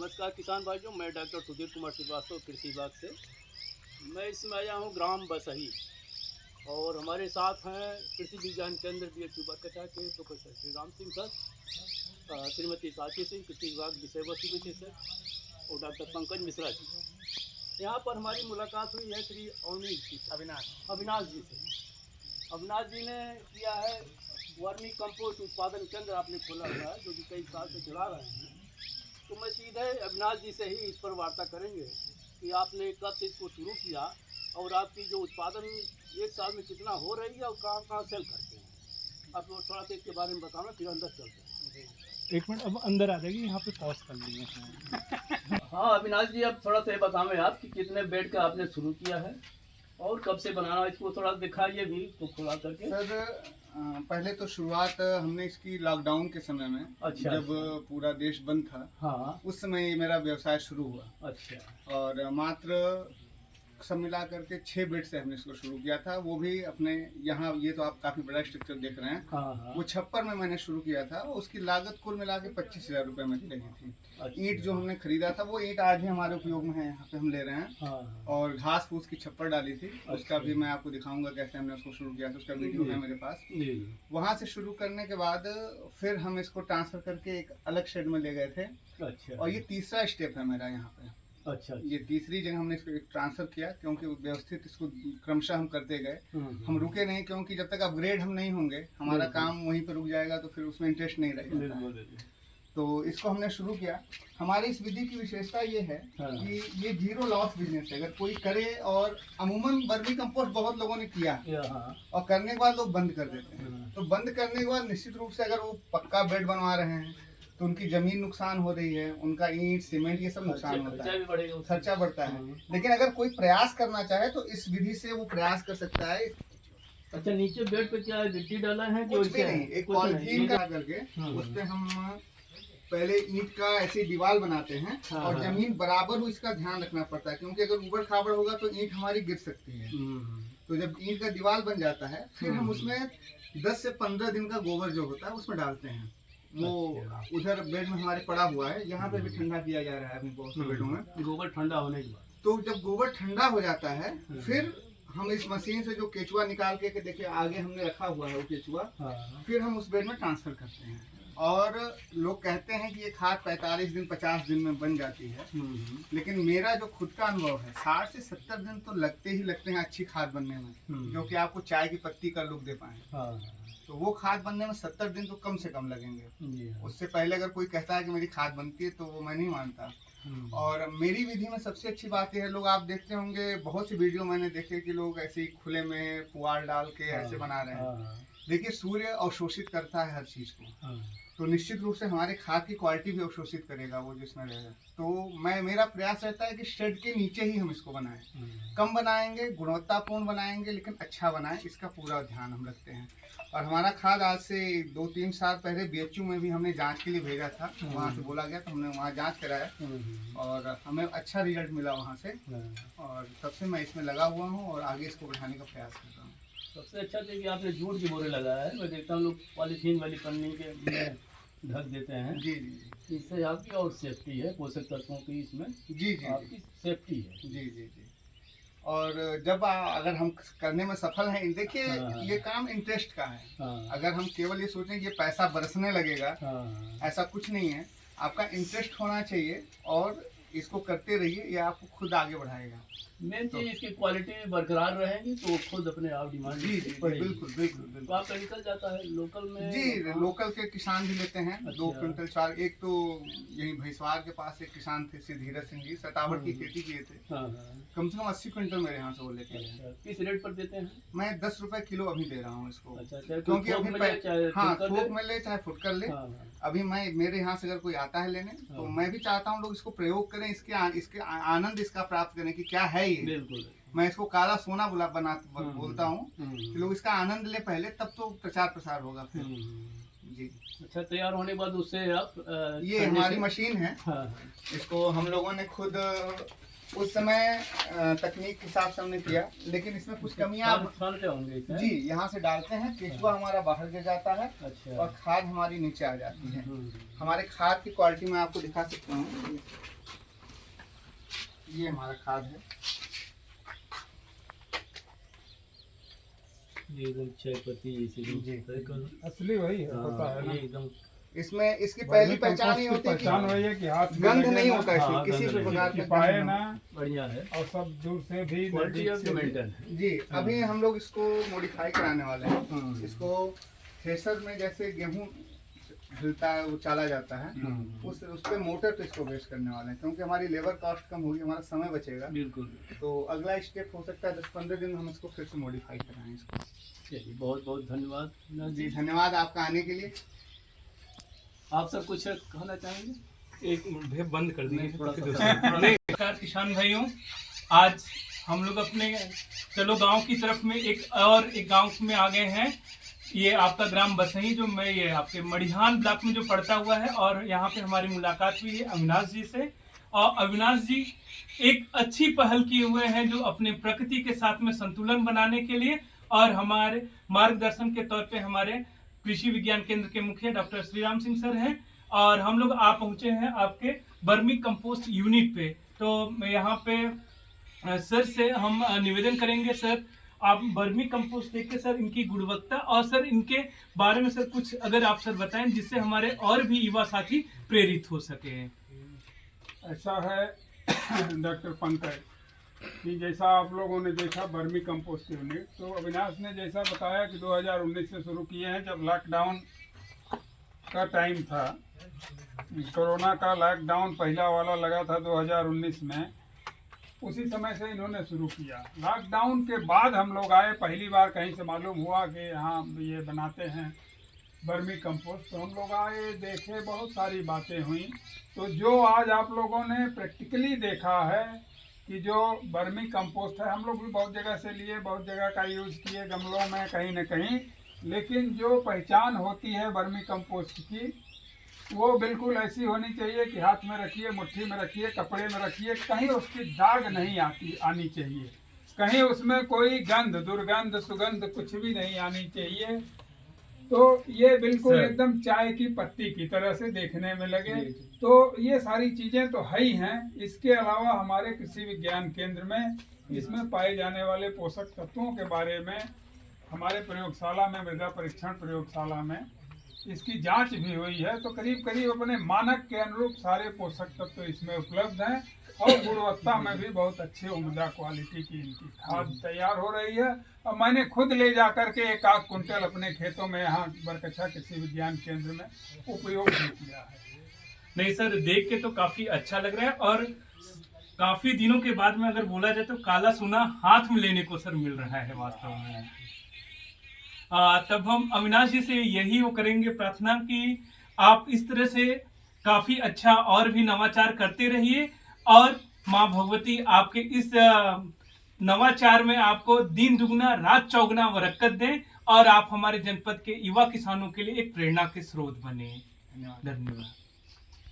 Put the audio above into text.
नमस्कार किसान भाइयों, मैं डॉक्टर सुधीर कुमार श्रीवास्तव कृषि विभाग से। मैं इसमें आया हूँ ग्राम बसही और हमारे साथ हैं कृषि विज्ञान केंद्र BHU बरकटा के प्रोफेसर श्री राम सिंह सर, श्रीमती साची सिंह कृषि विभाग विषय वस्तु विशेषज्ञ और डॉक्टर पंकज मिश्रा जी। यहाँ पर हमारी मुलाकात हुई है श्री अविनाश जी से। अविनाश जी ने किया है वर्मी कंपोस्ट उत्पादन केंद्र आपने खोला हुआ है, जो कि कई साल से चला रहे हैं। तो मैं सीधे अविनाश जी से ही इस पर वार्ता करेंगे कि आपने कब से इसको शुरू किया और आपकी जो उत्पादन एक साल में कितना हो रही है और कहाँ कहाँ सेल करते हैं। आप लोग थोड़ा सा इसके बारे में बताना, फिर अंदर चलते हैं। एक मिनट, अब अंदर आ जाएगी, यहाँ पे पॉज कर लिए हैं। हाँ अविनाश जी, अब थोड़ा सा बताएं आप कि कितने बेड का आपने शुरू किया है और कब से बनाना, इसको थोड़ा दिखाइए भी तो खुला करके। सर पहले तो शुरुआत हमने इसकी लॉकडाउन के समय में, अच्छा, जब पूरा देश बंद था, हाँ, उस समय मेरा व्यवसाय शुरू हुआ। अच्छा, और मात्र सब मिला करके 6 बेड से हमने इसको शुरू किया था, वो भी अपने यहाँ। ये तो आप काफ़ी बड़ा स्ट्रक्चर देख रहे हैं। हाँ, हाँ, वो छप्पर में मैंने शुरू किया था। उसकी लागत कुल मिला के 25,000 रुपये में लगी थी। अच्छा, ईंट जो हमने खरीदा था वो ईंट आज भी हमारे उपयोग में है, यहाँ पे हम ले रहे हैं। हाँ, और घास फूस की छप्पर डाली थी, उसका भी मैं आपको दिखाऊंगा कैसे हमने उसको शुरू किया था। उसका वीडियो है मेरे पास। वहाँ से शुरू करने के बाद फिर हम इसको ट्रांसफर करके एक अलग शेड में ले गए थे। अच्छा, और ये तीसरा स्टेप है मेरा यहाँ पे। अच्छा, ये तीसरी जगह हमने इसको ट्रांसफर किया, क्योंकि व्यवस्थित इसको क्रमशः हम करते गए। हम रुके नहीं, क्योंकि जब तक अपग्रेड हम नहीं होंगे हमारा काम वहीं पर रुक जाएगा, तो फिर उसमें इंटरेस्ट नहीं रहेगा। तो इसको हमने शुरू किया। हमारी इस विधि की विशेषता ये है कि ये जीरो लॉस बिजनेस है, अगर कोई करे। और अमूमन वर्मी कंपोस्ट बहुत लोगों ने किया और करने के बाद लोग बंद कर देते हैं। तो बंद करने के बाद निश्चित रूप से अगर वो पक्का बेड बनवा रहे हैं तो उनकी जमीन नुकसान हो रही है, उनका ईंट सीमेंट ये सब नुकसान होता है, खर्चा बढ़ता है। लेकिन अगर कोई प्रयास करना चाहे तो इस विधि से वो प्रयास कर सकता है। अच्छा, नीचे बेड पे क्या गिट्टी डाला है? कुछ भी नहीं, एक पॉलिथीन का करके उस पे हम पहले ईंट का ऐसी दीवार बनाते हैं। और जमीन बराबर हो इसका ध्यान रखना पड़ता है, क्योंकि अगर ऊबड़ खाबड़ होगा तो ईंट हमारी गिर सकती है। तो जब ईंट का दीवार बन जाता है फिर हम उसमें 10 से 15 दिन का गोबर जो होता है उसमें डालते हैं। वो उधर बेड में हमारे पड़ा हुआ है, यहाँ पे भी ठंडा किया जा रहा है अभी बहुत से बेडों में। गोबर ठंडा होने के बाद तो जब गोबर ठंडा हो जाता है फिर हम इस मशीन से जो केचुआ निकाल के देखिए आगे हमने रखा हुआ है वो केचुआ, फिर हम उस बेड में ट्रांसफर करते हैं। और लोग कहते हैं कि ये खाद 45 दिन 50 दिन में बन जाती है, लेकिन मेरा जो खुद का अनुभव है 60 से 70 दिन तो लगते ही लगते हैं अच्छी खाद बनने में, जो कि आपको चाय की पत्ती का लुक दे पाए। तो वो खाद बनने में 70 दिन तो कम से कम लगेंगे। उससे पहले अगर कोई कहता है कि मेरी खाद बनती है तो वो मैं नहीं मानता। और मेरी विधि में सबसे अच्छी बात यह है, लोग आप देखते होंगे बहुत सी वीडियो मैंने देखे कि लोग ऐसे ही खुले में पुआल डाल के ऐसे बना रहे हैं। देखिए सूर्य अवशोषित करता है हर चीज को, तो निश्चित रूप से हमारे खाद की क्वालिटी भी अवशोषित करेगा वो जिसमें रहेगा। तो मेरा प्रयास रहता है कि शेड के नीचे ही हम इसको बनाएं। कम बनाएंगे, गुणवत्तापूर्ण बनाएंगे, लेकिन अच्छा बनाएं, इसका पूरा ध्यान हम रखते हैं। और हमारा खाद आज से 2-3 साल पहले BHU में भी हमने जांच के लिए भेजा था। वहाँ से बोला गया तो हमने वहाँ जांच कराया और हमें अच्छा रिजल्ट मिला वहाँ से। और तब से मैं इसमें लगा हुआ हूँ और आगे इसको बढ़ाने का प्रयास कर रहा हूँ। सबसे अच्छा तो कि आपने जूट की बोरे लगाया है। मैं देखता हूँ लोग पॉलीथीन वाली पन्नी के में ढक देते हैं। जी जी, इससे आपकी और सेफ्टी है, पोषक तत्वों की इसमें जी जी आपकी सेफ्टी है। जी जी जी। और जब अगर हम करने में सफल हैं, देखिए ये काम इंटरेस्ट का है। अगर हम केवल ये सोचें कि ये पैसा बरसने लगेगा, ऐसा कुछ नहीं है। आपका इंटरेस्ट होना चाहिए और इसको करते रहिए, ये आपको खुद आगे बढ़ाएगा। मेन चीज इसकी क्वालिटी बरकरार रहेगी तो खुद अपने आप डिमांड। जी जी, बिल्कुल बिल्कुल। तो आपका निकल जाता है लोकल में? जी, लोकल के किसान भी लेते हैं। 2 क्विंटल 4। एक तो यही भैंसवार के पास एक किसान थे श्री धीरज सिंह जी, सतावट की खेती किए थे। कम से कम 80 क्विंटल मेरे यहाँ से वो लेते हैं। किस रेट पर देते हैं? मैं 10 रुपए किलो अभी दे रहा हूँ इसको। क्योंकि अभी थोक में ले चाहे फुटकर ले। अभी मैं मेरे यहाँ से अगर कोई आता है लेने तो मैं भी चाहता हूँ लोग इसको प्रयोग करें, इसके आनंद इसका प्राप्त करें कि क्या है ये। बिल्कुल, मैं इसको काला सोना बोलता हूँ कि लोग इसका आनंद ले पहले, तब तो प्रचार प्रसार होगा फिर। जी। अच्छा, तैयार होने के बाद उससे आप ये हमारी मशीन है। इसको हम लोगों ने खुद उस समय तकनीक के हिसाब से हमने किया, लेकिन इसमें कुछ कमियां छानते होंगे इसमें? जी, यहाँ से डालते हैं, केचुआ हमारा बाहर गिर जाता है अच्छा। और खाद हमारी नीचे आ जाती है। हमारे खाद की क्वालिटी मैं आपको दिखा सकता हूँ। ये हमारा खाद है, ये एकदम चाय पत्ती असली वही है, पता है ना। एकदम इसमें इसकी पहली पहचान ही होती है पहचान वही है कि हाथ में गंध लगे नहीं ना, होता इसमें, हाँ, किसी गंध भी नहीं प्रकार कि का पाए गंध ना, नहीं बढ़िया है। और सब दूर से भी क्वालिटी नजदीक ऑफ से द भी। मेंटेन। जी। अभी हम लोग इसको मॉडिफाई कराने वाले हैं। इसको थ्रेसर में जैसे गेहूं हिलता है, वो चाला जाता है, उस पे मोटर पे इसको वेस्ट करने वाले हैं, क्योंकि हमारी लेबर कॉस्ट कम होगी, हमारा समय बचेगा। बिल्कुल। तो अगला स्टेप हो सकता है 10-15 दिन में हम इसको फिर से मॉडिफाई कराएं इसको। चलिए, बहुत बहुत धन्यवाद जी, धन्यवाद आपका आने के लिए। आप सब कुछ कहना चाहेंगे? एक मिनट बंद कर नहीं, थोड़ा सा नमस्कार किसान भाइयों, आज हम लोग अपने चलो गांव की तरफ में एक गांव में आ गए हैं। ये आपका ग्राम बसही जो मैं ये आपके मड़िहान ब्लॉक में जो पड़ता हुआ है, और यहाँ पे हमारी मुलाकात हुई है अविनाश जी से। और अविनाश जी एक अच्छी पहल किए हुए हैं जो अपने प्रकृति के साथ में संतुलन बनाने के लिए, और हमारे मार्गदर्शन के तौर पे हमारे कृषि विज्ञान केंद्र के मुखिया डॉक्टर श्रीराम सिंह सर हैं। और हम लोग आ पहुंचे हैं आपके वर्मी कंपोस्ट यूनिट पे। तो यहाँ पे सर से हम निवेदन करेंगे, सर आप वर्मी कंपोस्ट देख के सर इनकी गुणवत्ता और सर इनके बारे में सर कुछ अगर आप सर बताएं, जिससे हमारे और भी युवा साथी प्रेरित हो सके। ऐसा है डॉक्टर पंकज कि जैसा आप लोगों ने देखा वर्मी कंपोस्ट यूनिट, तो अविनाश ने जैसा बताया कि 2019 से शुरू किए हैं, जब लॉकडाउन का टाइम था। कोरोना का लॉकडाउन पहला वाला लगा था 2019 में, उसी समय से इन्होंने शुरू किया। लॉकडाउन के बाद हम लोग आए, पहली बार कहीं से मालूम हुआ कि यहाँ ये बनाते हैं वर्मी कंपोस्ट। तो हम लोग आए, देखे, बहुत सारी बातें हुई। तो जो आज आप लोगों ने प्रैक्टिकली देखा है कि जो वर्मी कंपोस्ट है, हम लोग भी बहुत जगह से लिए, बहुत जगह का यूज़ किए, गमलों में कहीं न कहीं, लेकिन जो पहचान होती है वर्मी कंपोस्ट की, वो बिल्कुल ऐसी होनी चाहिए कि हाथ में रखिए, मुट्ठी में रखिए, कपड़े में रखिए, कहीं उसकी दाग नहीं आनी चाहिए, कहीं उसमें कोई गंध, दुर्गंध, सुगंध कुछ भी नहीं आनी चाहिए। तो ये बिल्कुल एकदम चाय की पत्ती की तरह से देखने में लगे। तो ये सारी चीज़ें तो है ही हैं। इसके अलावा हमारे कृषि विज्ञान केंद्र में इसमें पाए जाने वाले पोषक तत्वों के बारे में हमारे प्रयोगशाला में, मृदा परीक्षण प्रयोगशाला में इसकी जांच भी हुई है। तो करीब करीब अपने मानक के अनुरूप सारे पोषक तत्व इसमें उपलब्ध हैं, और गुणवत्ता में भी बहुत अच्छे उम्दा क्वालिटी की इनकी खाद तैयार हो रही है। और मैंने खुद ले जा करके 1-8 कुंटल अपने खेतों में यहाँ बरकछा कृषि विज्ञान केंद्र में उपयोग भी किया है। नहीं सर, देख के तो काफी अच्छा लग रहा है, और काफी दिनों के बाद में अगर बोला जाए तो काला सोना हाथ में लेने को सर मिल रहा है वास्तव में। तब हम अविनाश जी से यही वो करेंगे प्रार्थना कि आप इस तरह से काफी अच्छा और भी नवाचार करते रहिए, और माँ भगवती आपके इस नवाचार में आपको दिन दुगना रात चौगुना बरकत दें, और आप हमारे जनपद के युवा किसानों के लिए एक प्रेरणा के स्रोत बने। धन्यवाद।